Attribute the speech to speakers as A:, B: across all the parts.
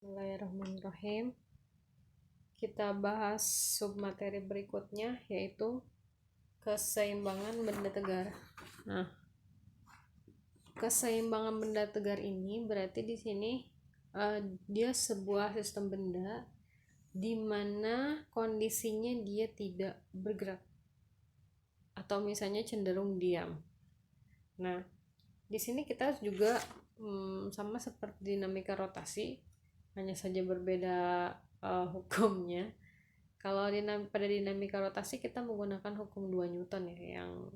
A: Bismillahirrahmanirrahim. Kita bahas submateri berikutnya, yaitu keseimbangan benda tegar. Nah, keseimbangan benda tegar ini berarti di sini dia sebuah sistem benda di mana kondisinya dia tidak bergerak atau misalnya cenderung diam. Nah, di sini kita juga sama seperti dinamika rotasi, hanya saja berbeda hukumnya. Kalau pada dinamika rotasi kita menggunakan hukum 2 Newton ya, yang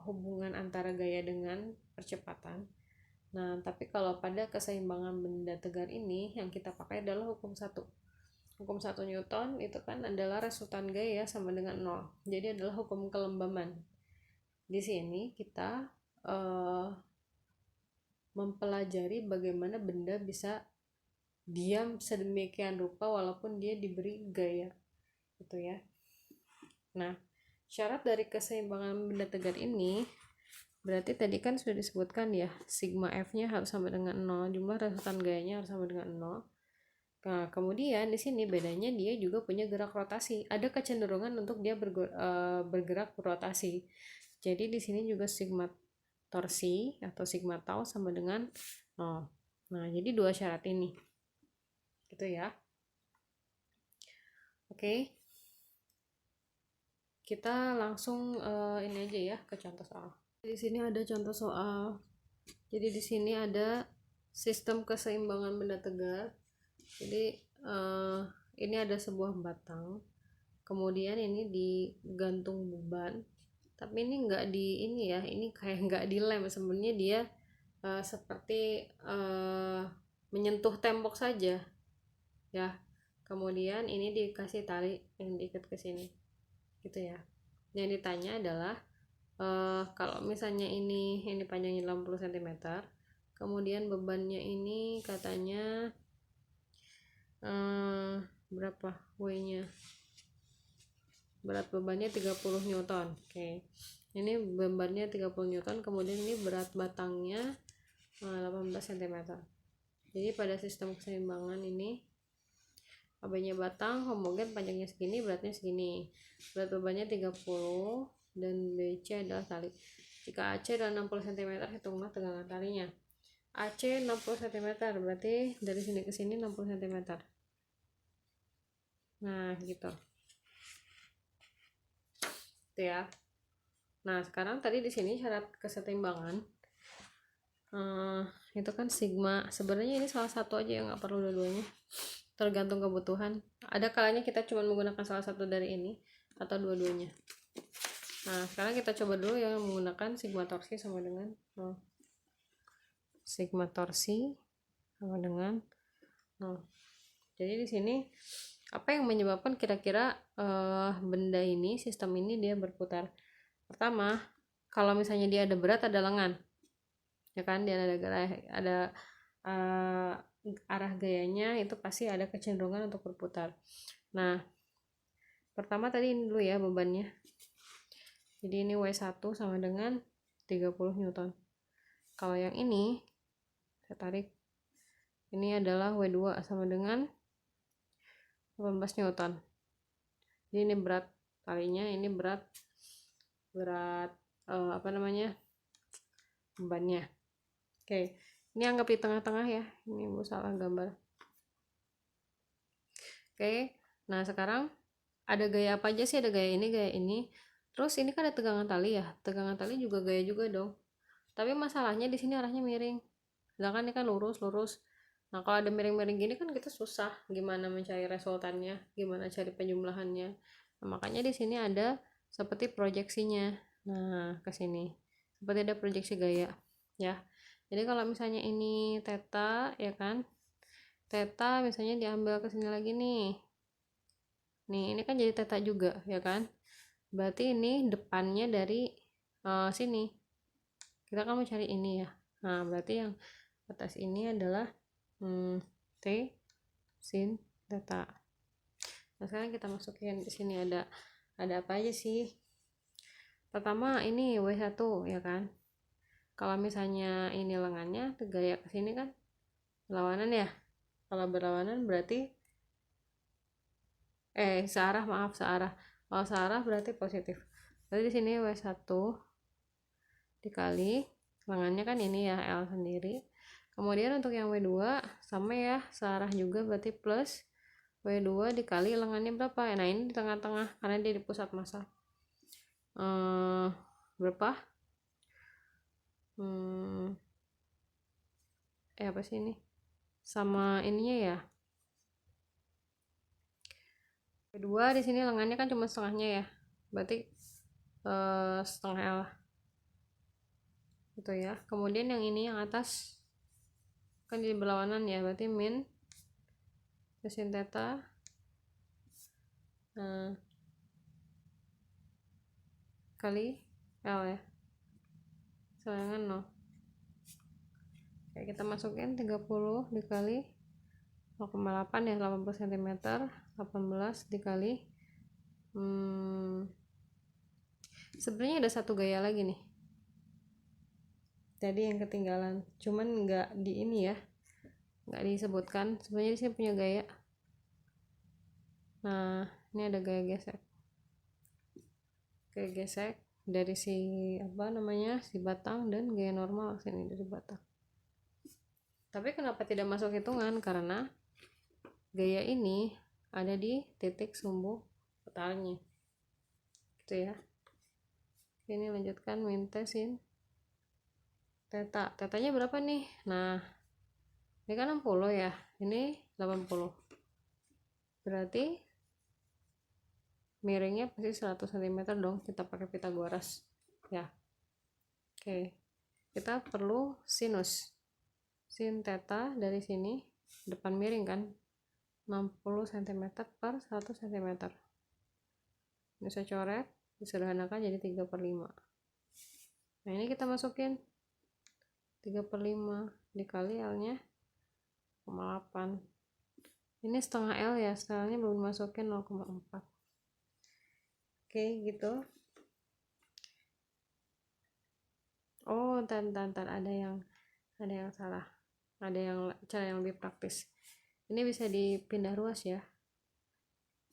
A: hubungan antara gaya dengan percepatan. Nah, tapi kalau pada keseimbangan benda tegar ini yang kita pakai adalah hukum 1. Hukum 1 Newton itu kan adalah resultan gaya sama dengan 0. Jadi adalah hukum kelembaman. Di sini kita mempelajari bagaimana benda bisa diam sedemikian rupa walaupun dia diberi gaya, gitu ya. Nah, syarat dari keseimbangan benda tegar ini berarti tadi kan sudah disebutkan ya, sigma F-nya harus sama dengan 0, jumlah resultan gayanya harus sama dengan 0. Nah, kemudian di sini bedanya dia juga punya gerak rotasi. Ada kecenderungan untuk dia bergerak berotasi. Jadi di sini juga sigma torsi atau sigma tau sama dengan 0. Nah, jadi dua syarat ini. Gitu ya. Oke. Kita langsung ini aja ya ke contoh soal. Di sini ada contoh soal. Jadi di sini ada sistem keseimbangan benda tegar. Jadi ini ada sebuah batang. Kemudian ini digantung beban. Tapi ini enggak di ini ya, ini kayak enggak dilem. Sebenarnya dia seperti menyentuh tembok saja. Ya. Kemudian ini dikasih tali yang diikat ke sini. Gitu ya. Yang ditanya adalah kalau misalnya ini panjangnya 80 cm, kemudian bebannya ini katanya berapa W-nya? Berat bebannya 30 Newton. Oke. Ini bebannya 30 Newton, kemudian ini berat batangnya 18 cm. Jadi pada sistem keseimbangan ini AB-nya batang, homogen, panjangnya segini, beratnya segini. Berat bebannya 30 dan BC adalah tali. Jika AC adalah 60 cm, hitunglah tegangan talinya. AC 60 cm, berarti dari sini ke sini 60 cm. Nah, gitu. Itu ya. Nah, sekarang tadi di sini syarat keseimbangan. Itu kan sigma. Sebenarnya ini salah satu aja yang nggak perlu dua-duanya. Tergantung kebutuhan. Ada kalanya kita cuma menggunakan salah satu dari ini atau dua-duanya. Nah, sekarang kita coba dulu yang menggunakan sigma torsi sama dengan 0. Sigma torsi sama dengan 0. Jadi di sini apa yang menyebabkan kira-kira benda ini, sistem ini dia berputar? Pertama, kalau misalnya dia ada berat, ada lengan. Ya kan, dia ada arah gayanya, itu pasti ada kecenderungan untuk berputar. Nah, pertama tadi ini dulu ya bebannya. Jadi ini W1 sama dengan 30 Newton. Kalau yang ini saya tarik, ini adalah W2 sama dengan 18 Newton. Jadi ini berat talinya, ini berat bebannya. Oke, ini anggap di tengah-tengah ya. Ini Bu salah gambar. Oke, nah sekarang ada gaya apa aja sih? Ada gaya ini, gaya ini. Terus ini kan ada tegangan tali ya. Tegangan tali juga gaya juga dong. Tapi masalahnya di sini arahnya miring. Sedangkan ini kan lurus. Nah, kalau ada miring-miring gini kan kita susah gimana mencari resultannya, gimana cari penjumlahannya. Nah, makanya di sini ada seperti proyeksinya. Nah, ke sini. Seperti ada proyeksi gaya, ya. Jadi kalau misalnya ini theta, ya kan? Theta misalnya diambil ke sini lagi nih. Nih, ini kan jadi theta juga, ya kan? Berarti ini depannya dari sini. Kita kan mau cari ini ya. Nah, berarti yang atas ini adalah T sin theta. Nah, sekarang kita masukin di sini ada apa aja sih? Pertama ini W1 ya kan. Kalau misalnya ini lengannya gaya ke sini kan lawanan ya. Kalau berlawanan berarti searah, maaf, searah. Kalau searah berarti positif. Berarti di sini W1 dikali lengannya kan ini ya L sendiri. Kemudian untuk yang W2 sama ya, searah juga berarti plus W2 dikali lengannya berapa? Nah, ini di tengah-tengah karena dia di pusat massa. Berapa? Apa sih ini? Sama ininya ya. Kedua di sini lengannya kan cuma setengahnya ya. Berarti setengah L. Gitu ya. Kemudian yang ini yang atas kan jadi berlawanan ya, berarti min sin theta kali L ya, sama dengan 0. Oke, kita masukin 30 dikali 0,8 ya, 80 cm, 18 dikali sebenarnya ada satu gaya lagi nih tadi yang ketinggalan, cuman nggak di ini ya, nggak disebutkan. Sebenarnya di sini punya gaya. Nah, ini ada gaya gesek. Gaya gesek dari si si batang, dan gaya normal sini dari batang. Tapi kenapa tidak masuk hitungan? Karena gaya ini ada di titik sumbu totalnya. Gitu ya. Ini lanjutkan min T sin theta. Tetanya berapa nih? Nah, ini kan 60 ya. Ini 80. Berarti miringnya pasti 100 cm dong, kita pakai Pitagoras ya. Oke, kita perlu sinus sin theta dari sini, depan miring kan, 60 cm per 100 cm. Ini saya coret, disederhanakan jadi 3/5. Nah, ini kita masukin 3/5 dikali L nya 0,8. Ini setengah L ya, setengahnya belum masukin 0,4. Oke, gitu. Oh, ntar ada yang salah, ada yang cara yang lebih praktis. Ini bisa dipindah ruas ya,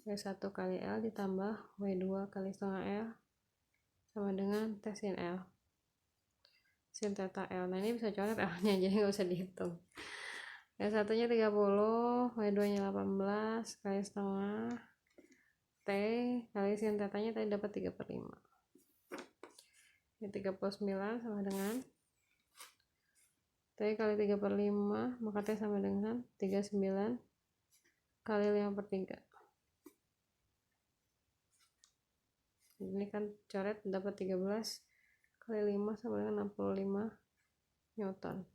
A: W1 kali L ditambah W2 kali setengah L sama dengan T sin L sin theta L. Nah, ini bisa coret L nya jadi nggak usah dihitung. W1 nya 30, W2 nya 18 kali setengah T kali sin theta nya tadi dapat 3/5. Ini 39 sama dengan T kali 3/5, maka T sama dengan 39 kali 5/3. Ini kan coret dapat 13 kali 5 sama dengan 65 Newton.